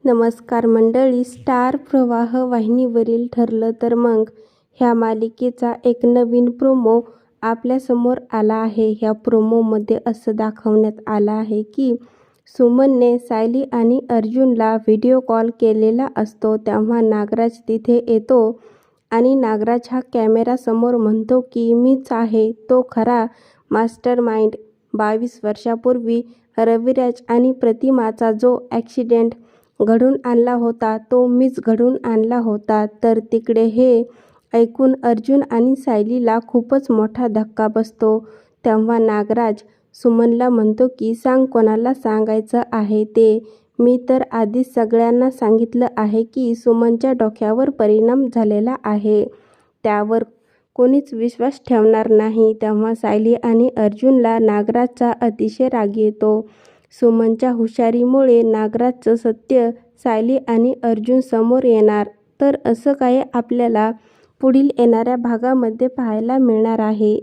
नमस्कार मंडळी, स्टार प्रवाह वाहिनीवरील ठरलं तर मग ह्या मालिकेचा एक नवीन प्रोमो आपल्यासमोर आला आहे. ह्या प्रोमोमध्ये असं दाखवण्यात आलं आहे की सुमनने सायली आणि अर्जुनला व्हिडिओ कॉल केलेला असतो. तेव्हा नागराज तिथे येतो आणि नागराज हा कॅमेरासमोर म्हणतो की मीच आहे तो खरा मास्टर माइंड. 22 वर्षापूर्वी रविराज आणि प्रतिमाचा जो ॲक्सिडेंट घडून आणला होता तो मीच घडून आणला होता. तर तिकडे हे ऐकून अर्जुन आणि सायलीला खूपच मोठा धक्का बसतो. तेव्हा नागराज सुमनला म्हणतो की सांग कोणाला सांगायचं आहे ते. मी तर आधीच सगळ्यांना सांगितलं आहे की सुमनच्या डोक्यावर परिणाम झालेला आहे, त्यावर कोणीच विश्वास ठेवणार नाही. तेव्हा सायली आणि अर्जुनला नागराजचा अतिशय राग येतो. सुमनच्या हुशारीमुळे नागराजचं सत्य सायली आणि अर्जुन समोर येणार. तर असं काय आपल्याला पुढील येणाऱ्या भागामध्ये पाहायला मिळणार आहे.